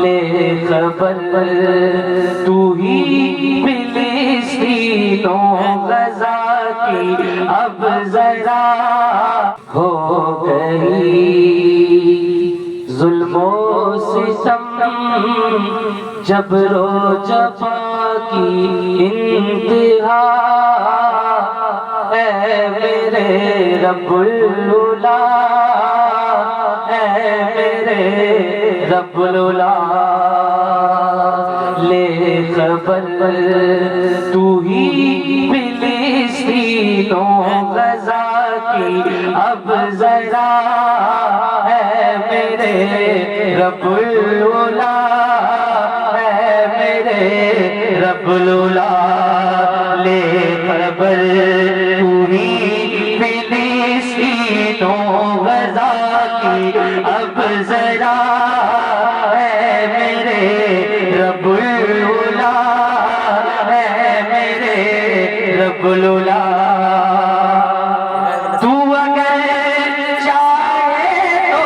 لے خبر تو ہی فلسطینوں غزہ کی اب ذرا ہو گئی، ظلم و ستم جبر و جفا کی انتہا، اے میرے رب العلا، اے میرے رب العلا، لے خبر تو ہی فلسطینوں غزہ کی اب ذرا، اے میرے رب العلا، اے میرے رب العلا، لے خبر تو ہی فلسطینوں غزہ کی اب ذرا، اے میرے رب العلا، اے میرے رب العلا، تو اگر چاہے تو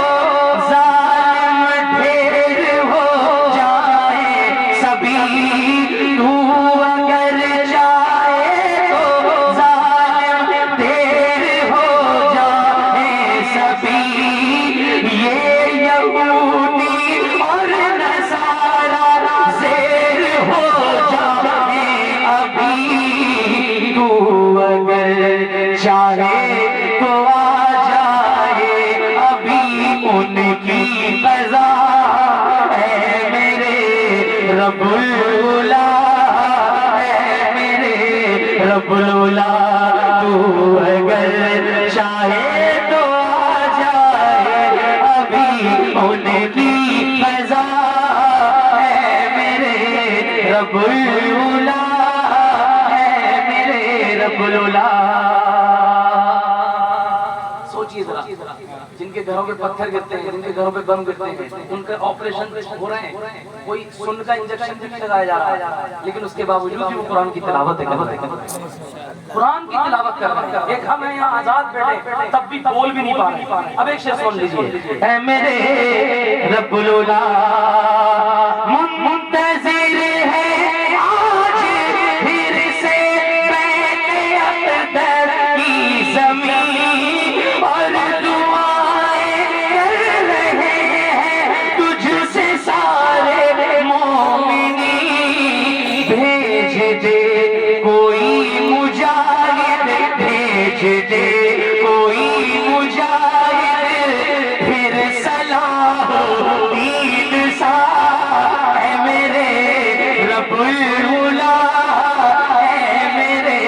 ظالم ڈھیر ہو جائے سبھی، تو اگر چاہے تو ظالم ڈھیر ہو جائے سبھی، یہ یہودی اور نصارا زیر ہو جائے ابھی، تو اگر چاہے تو آ جائے ابھی ان کی قضا، اے میرے رب العلا، اے میرے رب العلا، تو اگر چاہے تو آ جائے ابھی ان کی قضا، اے میرے رب العلا، اے میرے رب العلا۔ سوچئے ذرا، جن کے گھروں پہ پتھر گرتے ہیں، جن کے گھروں پہ بم گرتے ہیں، ان کا آپریشن ہو رہے ہیں، کوئی سن کا انجیکشن بھی نہیں لگایا جا رہا ہے، لیکن اس کے باوجود بھی وہ قرآن کی تلاوت کر رہے ہیں، قرآن کی تلاوت کر رہے ہیں۔ ایک ہم ہیں یہاں آزاد بیٹھے، تب بھی بول بھی نہیں پا رہے۔ اب ایک شعر سن لیجئے، اے میرے رب العلا، منتظر ہے آج پھر سے بیت اقدس کی زمین، اور دعائیں کر رہے ہیں تجھ سے سارے مومنین، بھیج دے کوئی مجاہد، بھیج دے کوئی مجاہد، پھر صلاح الدین سا، اے میرے رب العلا، اے میرے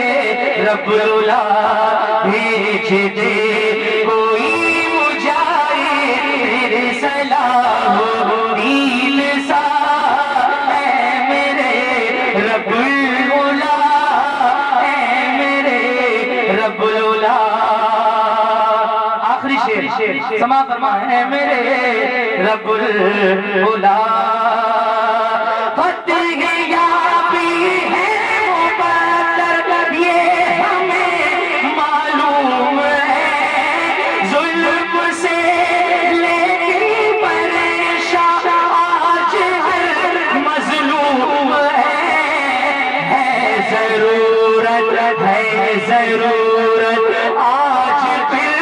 رب العلا، بھیج دے کوئی مجاہد، پھر صلاح الدین سا، اے میرے رب العلا، اے میرے رب العلا۔ آخری شعر سما فرما، اے میرے رب العلا، فتح یابی ہے مقدر یہ ہمیں معلوم ہے، ظلم سے لیکن پریشان آج ہر مظلوم ہے ضرورت، ہے ضرورت آج پھر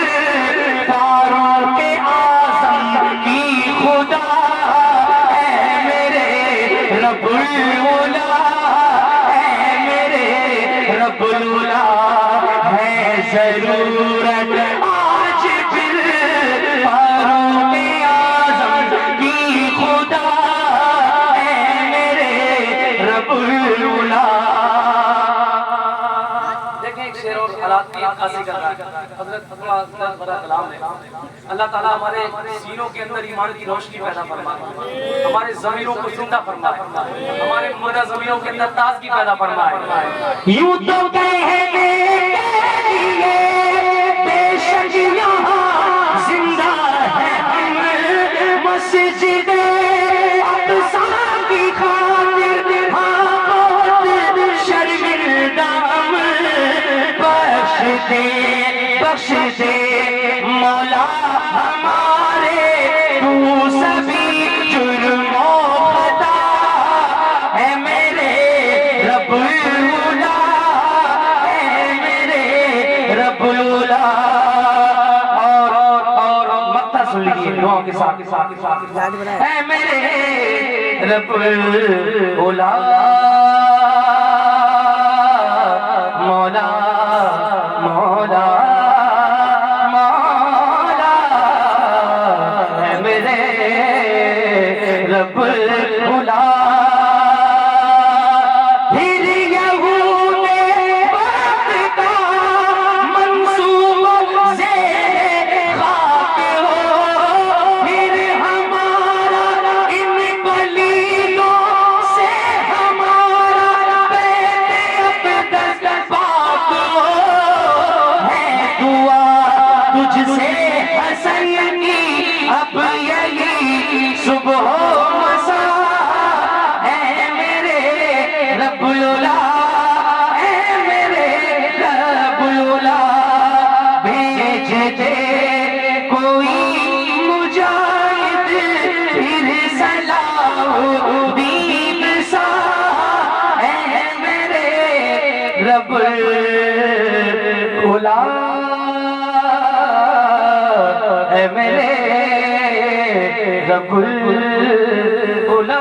فاروق اعظم کی خدا، اے میرے رب العلا، اے میرے رب العلا، ہے ضرورت آج پھر فاروق اعظم کی خدا، اے میرے رب العلا۔ دیکھیں ایک شعر اور حالات کی عکاسی کر رہا ہے حضرت بڑا کلام ہے۔ اللہ تعالیٰ ہمارے سینوں کے اندر ایمان کی روشنی پیدا فرمائے، ہمارے ضمیروں کو زندہ فرمائے، ہمارے مردہ ضمیروں کے اندر تازگی پیدا فرمائے۔ یوں تو کہیں گے بے شک یہاں زندہ ہے ہم، مسجد اقصی کی خاطر ہاں بہت شرمندہ ہم، بخش دے مولا ہمارے تو سبھی جرموں اے میرے رب اولا مولا مولا مولا اے میرے رب اولا رب اولا اے میرے رب اولا